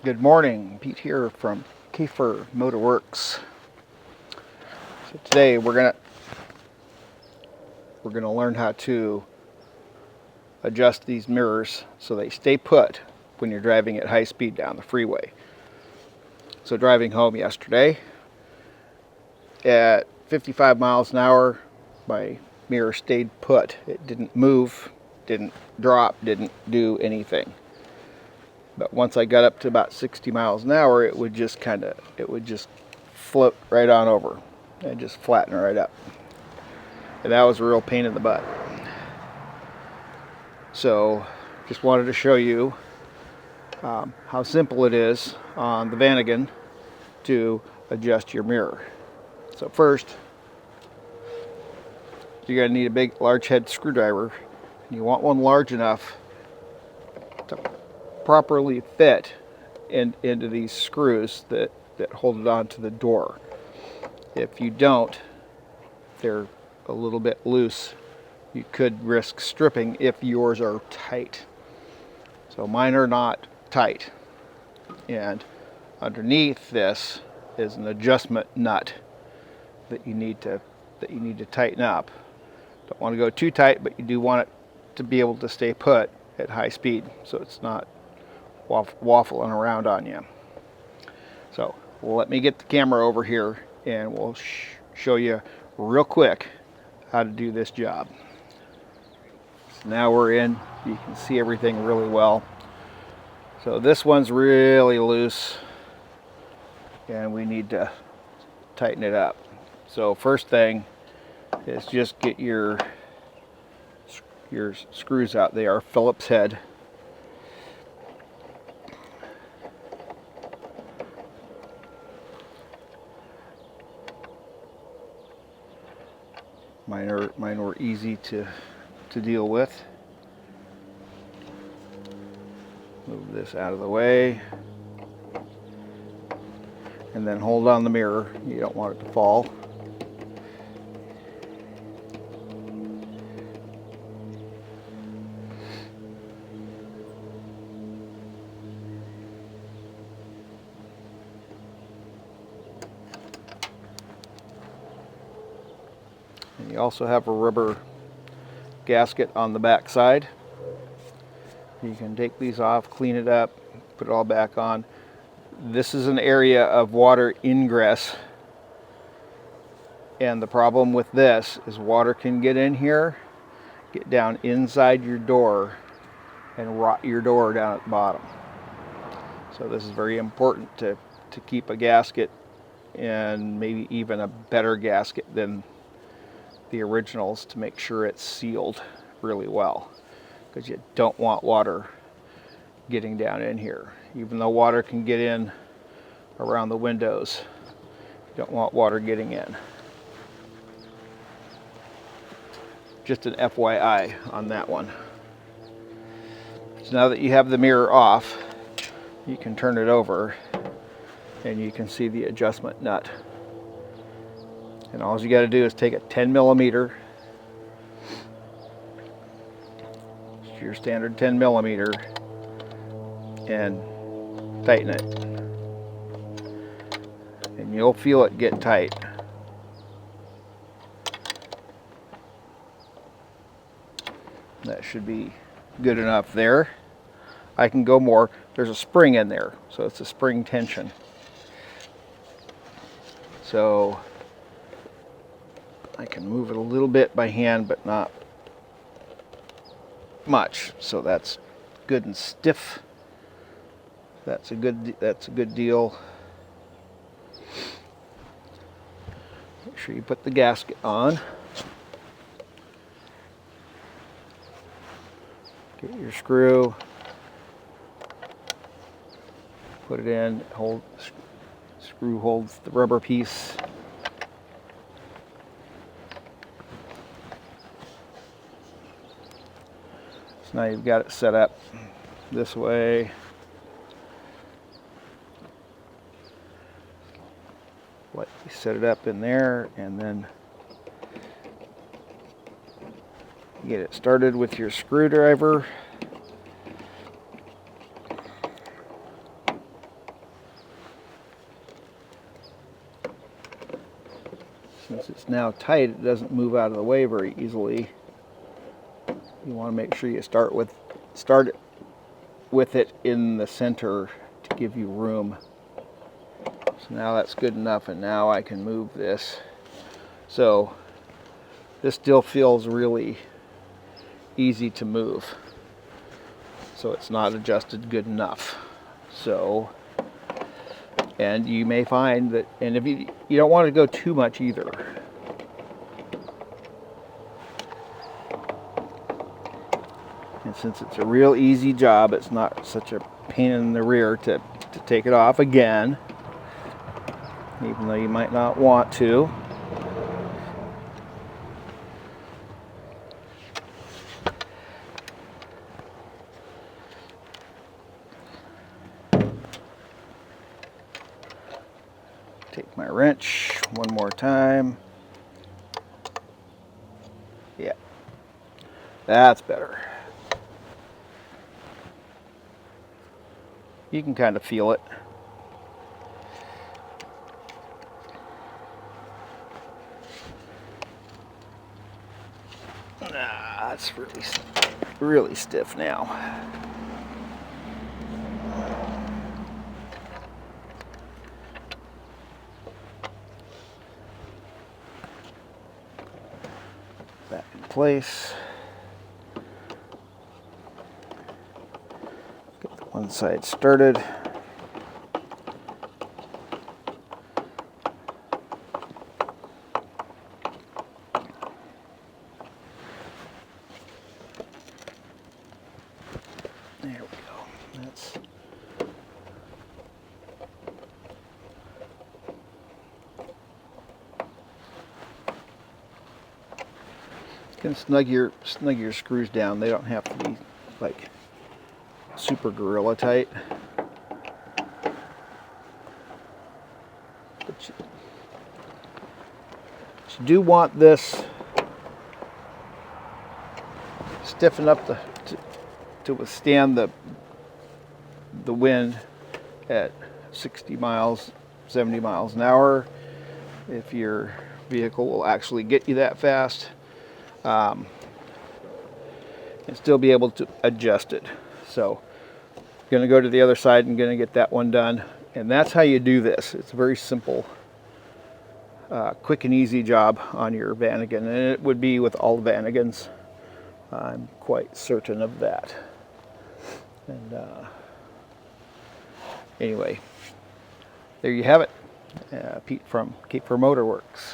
Good morning, Pete here from Kiefer Motorworks. So today we're gonna learn how to adjust these mirrors so they stay put when you're driving at high speed down the freeway. So driving home yesterday at 55 miles an hour, my mirror stayed put. It didn't move, didn't drop, didn't do anything. But once I got up to about 60 miles an hour, it would just float right on over and just flatten right up. And that was a real pain in the butt. So just wanted to show you how simple it is on the Vanagon to adjust your mirror. So first, you're going to need a big, large head screwdriver. You want one large enough to properly fit into these screws that hold it onto the door. If you don't, they're a little bit loose. You could risk stripping if yours are tight. So mine are not tight. And underneath this is an adjustment nut that you need to tighten up. Don't want to go too tight, but you do want it to be able to stay put at high speed so it's not waffling around on you. So let me get the camera over here and we'll show you real quick how to do this job. So now we're in, you can see everything really well. So this one's really loose and we need to tighten it up. So first thing is just get your screws out. They are Phillip's head. Mine were easy to deal with. Move this out of the way. And then hold on the mirror. You don't want it to fall. And you also have a rubber gasket on the back side. You can take these off, clean it up, put it all back on. This is an area of water ingress. And the problem with this is water can get in here, get down inside your door, and rot your door down at the bottom. So this is very important to keep a gasket, and maybe even a better gasket than the originals, to make sure it's sealed really well, because you don't want water getting down in here. Even though water can get in around the windows, you don't want water getting in. Just an FYI on that one. So now that you have the mirror off, you can turn it over and you can see the adjustment nut. And all you got to do is take a 10 millimeter, your standard 10 millimeter, and tighten it. And you'll feel it get tight. That should be good enough there. I can go more. There's a spring in there, so it's a spring tension. So I can move it a little bit by hand, but not much. So that's good and stiff. That's a good deal. Make sure you put the gasket on. Get your screw. Put it in. Screw holds the rubber piece. So now you've got it set up this way. You set it up in there, and then get it started with your screwdriver. it's now tight, it doesn't move out of the way very easily. You want to make sure you start with it in the center to give you room. So now that's good enough, and now I can move this. So this still feels really easy to move. So it's not adjusted good enough. So, and you may find that, and if you don't want to go too much either. And since it's a real easy job, it's not such a pain in the rear to take it off again, even though you might not want to. Take my wrench one more time. Yeah, that's better. You can kind of feel it. It's really stiff now. Back in place. Get the one side started. There we go. That's you can snug your screws down. They don't have to be like super gorilla tight. But you do want this stiffen up to withstand the wind at 60 miles, 70 miles an hour. If your vehicle will actually get you that fast, and still be able to adjust it. So I'm going to go to the other side and going to get that one done. And that's how you do this. It's a very simple, quick and easy job on your Vanagon, and it would be with all the Vanagons. I'm quite certain of that. And anyway, there you have it. Pete from Cape for Motorworks.